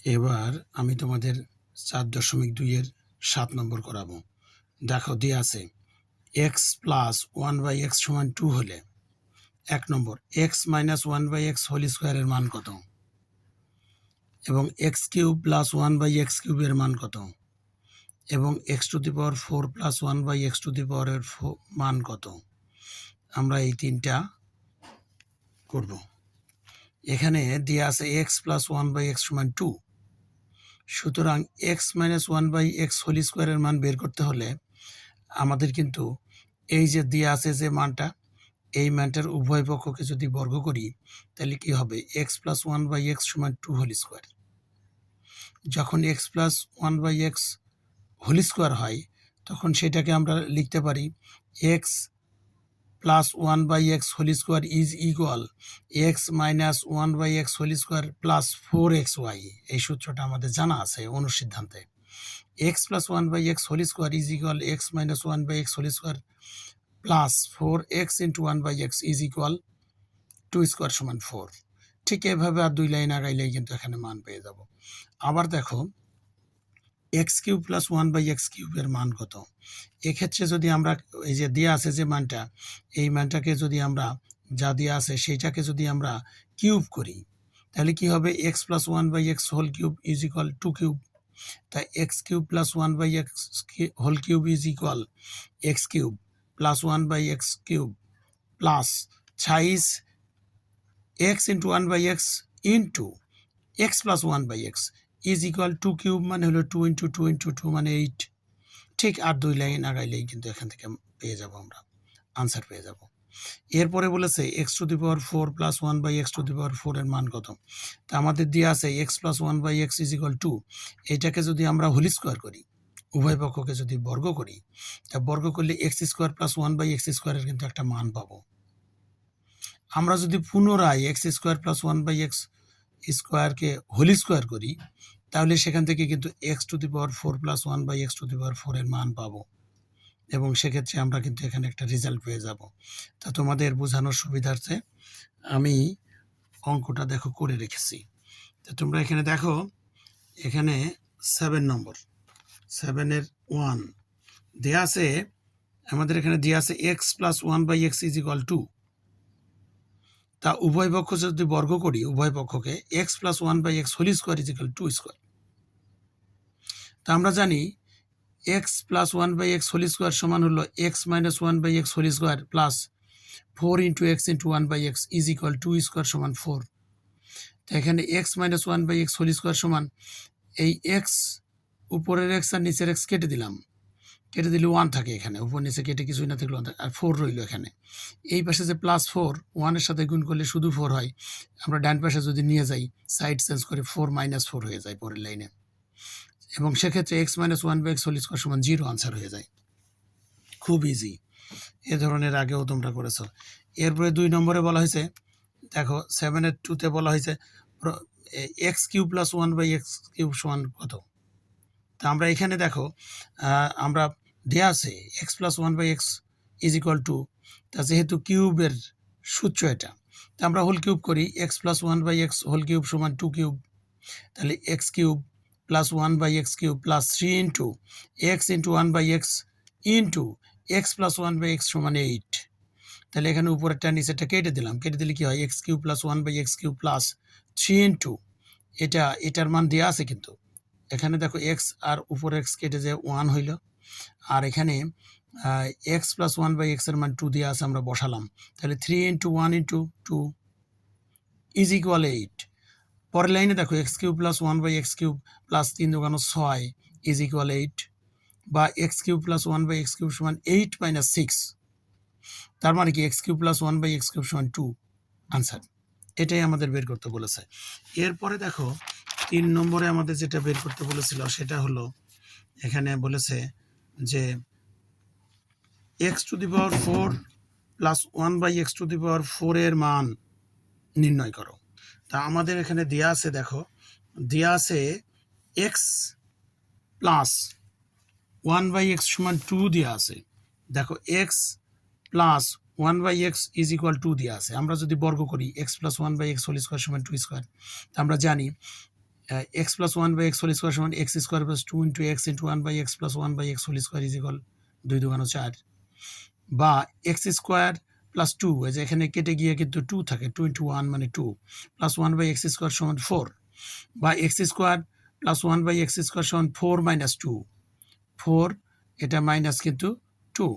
এবার আমি তোমাদের 4.2 এর 7 নম্বর করাবো। দেখো দিয়ে আছে x প্লাস 1/x সমান 2 হলে 1 নম্বর x মাইনাস 1/x হোল স্কোয়ারের মান কত, এবং x কিউব প্লাস 1/x কিউবের মান কত, এবং x to the power 4 plus 1/x to দি পাওয়ারের মান কত। আমরা এই তিনটা করব। এখানে দিয়ে আছে x প্লাস 1/x সমান 2, সুতরাং x মাইনাস 1/x হোল স্কোয়ারের মান বের করতে হলে আমাদের কিন্তু এই যে দিয়ে আছে যে মানটা, এই মানটার উভয় পক্ষকে যদি বর্গ করি তাহলে কি হবে, x প্লাস 1/x সমান 2 হোল স্কোয়ার। যখন x plus 1/x whole square হয় তখন সেটাকে আমরা লিখতে পারি x plus 1/x whole square is equal x minus 1/x whole square plus 4xy। এই সূত্রটা আমাদের জানা আছে অনুসিদ্ধান্তে। x plus 1/x whole square is equal x minus 1/x whole square plus 4x into 1/x is equal 2 square সমান 4। ঠিক এভাবে আর 2 line আগাইলেই কিন্তু এখানে মান পেয়ে যাব। আবার দেখো x কিউব প্লাস 1/x কিউবের মান কত। এক্ষেত্রে যদি আমরা এই যে দেওয়া আছে যে মানটা, এই মানটাকে যদি আমরা যা দেওয়া আছে সেইটাকে যদি আমরা কিউব করি তাহলে কি হবে, x plus 1/x whole cube is equal 2 cube. তাই x cube plus 1/x whole cube is equal x cube plus 1/x cube plus সাইজ x into 1/x into x plus 1/x is equal 2 cube মানে হলো 2 into 2 into 2 মানে 8। ঠিক আর 2 line আগাইলেই কিন্তু এখান থেকে পেয়ে যাব, আমরা আনসার পেয়ে যাব। এরপরে বলেছে x to the power 4 plus 1/x to the power 4 এর মান কত। তা আমাদের দিয়ে আছে x plus 1/x is equal 2। এটাকে যদি আমরা হোল স্কোয়ার করি, উভয় পক্ষকে যদি বর্গ করি, তা বর্গ করলে x স্কোয়ার প্লাস 1/x স্কোয়ারের কিন্তু একটা মান পাবো। আমরা যদি পুনরায় x স্কোয়ার প্লাস 1/x স্কোয়ারকে হোল স্কোয়ার করি তাহলে সেখান থেকে কিন্তু x to the power 4 plus 1/x to the power 4 এর মান পাবো, এবং সেক্ষেত্রে আমরা কিন্তু এখানে একটা রেজাল্ট পেয়ে যাব। তা তোমাদের বোঝানোর সুবিধার্থে আমি অঙ্কটা দেখো করে রেখেছি। তো তোমরা এখানে দেখো, এখানে 7 নম্বর 7-এর 1 দেয়া আছে, আমাদের এখানে দেয়া আছে x plus 1/x is equal 2। তা উভয় পক্ষ যদি বর্গ করি, উভয় পক্ষকে x plus 1/x whole square is equal 2 square. তা আমরা জানি x plus 1/x whole square সমান হলো x minus 1/x whole square plus 4 into x into 1/x is equal 2 square সমান 4। তো এখানে x minus 1/x whole square সমান এই x উপরের x আর নিচের x কেটে দিলাম, কেটে দিলে 1 থাকে, এখানে উপর নিচে কেটে কিছুই না থাকলে 1 থাকে, আর 4 রইল এখানে। এই পাশে যে প্লাস 4 1-এর সাথে গুণ করলে শুধু 4 হয়, আমরা ডান পাশে যদি নিয়ে যাই সাইড চেঞ্জ করে 4 মাইনাস 4 হয়ে যায় পরের লাইনে, এবং সেক্ষেত্রে x minus 1/x whole square সমান 0 আনসার হয়ে যায়। খুব ইজি, এ ধরনের আগেও তোমরা করেছ। এরপরে 2 নম্বরে বলা হয়েছে, দেখো 7-এর 2-তে বলা হয়েছে x cube plus 1/x cube সমান কত। তা আমরা এখানে দেখো আমরা দেয়া আছে x plus 1/x is equal two, তা যেহেতু কিউবের সূত্র এটা, তা আমরা হোল কিউব করি, x plus 1/x whole cube সমান 2 কিউব। তাহলে x cube plus 1/x cube plus 3 into x into 1/x into x plus 1/x সমান 8। তাহলে এখানে উপরেরটা নিচেরটা কেটে দিলাম, কেটে দিলে কি হয়, x cube plus 1/x cube plus 3 into এটার মান দেওয়া আছে, কিন্তু এখানে দেখো x আর উপর x কেটে যে 1 হইল, আর এখানে x প্লাস 1/x এর মান 2 দেওয়া আছে, আমরা বসালাম। তাহলে 3 ইন্টু 1 ইন্টু 2 ইজ ইকুয়াল 8। পরের লাইনে দেখো x cube plus 1/x cube plus 3 × 6 is equal 8, বা x cube plus 1/x cube সমান 8 মাইনাস 6। তার মানে কি x cube plus 1/x cube সমান 2 আনসার। এটাই আমাদের বের করতে বলেছে। এরপরে দেখো 3 নম্বরে আমাদের যেটা বের করতে বলেছিল সেটা হলো, এখানে বলেছে যে x to the power 4 plus 1/x to the power 4 এর মান নির্ণয় করো। তা আমাদের এখানে দেয়া আছে, দেখো দেয়া আছে x প্লাস 1/x সমান 2 দেওয়া আছে। দেখো x plus 1/x is equal 2 দেওয়া আছে। আমরা যদি বর্গ করি x plus 1/x whole square সমান 2 স্কোয়ার, তা আমরা জানি x plus one by x whole square সমান x square plus two into x into one by x plus one by x whole square is equal 2 দুগুণ 4, বা x square plus two, এই যে এখানে কেটে গিয়ে কিন্তু 2 থাকে, 2 ইন্টু 1 মানে 2 প্লাস 1 বাই এক্স স্কোয়ার সমান 4, বা x square plus 1 by x square সমান 4 মাইনাস 2, 4 এটা মাইনাস কিন্তু 2,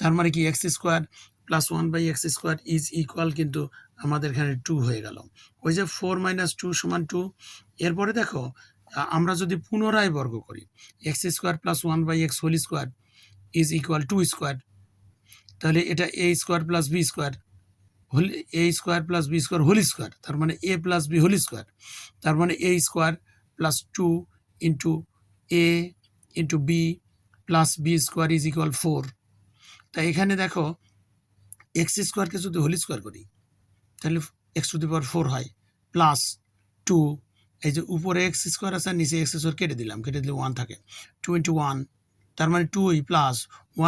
তার মানে কি x square plus 1 by x square is equal কিন্তু আমাদের এখানে 2 হয়ে গেল। ওই যে 4 মাইনাস 2 সমান 2। এরপরে দেখো আমরা যদি পুনরায় বর্গ করি, x square plus 1 by x whole square is equal 2 square, তাহলে এটা a square plus b square whole, a square plus b square whole square, তার মানে a plus b whole square, তার মানে a square plus 2 into a into b plus b square is equal 4। তাই এখানে দেখো x স্কোয়ারকে যদি whole square করি তাহলে এক্স টু দি পাওয়ার 4 হয়, প্লাস 2, এই যে উপরে এক্স স্কোয়ার আছে আর নিচে এক্স স্কোয়ার কেটে দিলাম, কেটে দিলে 1 থাকে, 2 ইন্টু 1 তার মানে 2 plus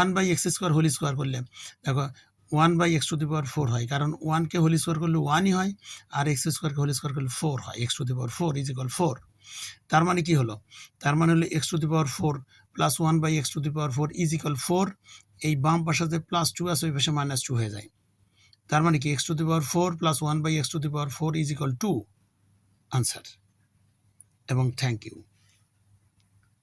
1 by x square whole square করলে দেখো 1 by x to the power 4 হয়, কারণ 1কে হোল স্কোয়ার করলে 1ই হয়, আর এক্স স্কোয়ারকে হোল স্কোয়ার করলে 4 হয়, x to the power 4 is equal 4। তার মানে কি হলো, তার মানে হলো x to the power 4 plus 1 by x to the power 4 is equal 4। এই বাম পাশে প্লাস 2 আছে, ওই পাশে মাইনাস 2 হয়ে যায়, তার মানে কি x to the power 4 plus 1 by x to the power 4 is equal 2 answer. এবং থ্যাংক ইউ।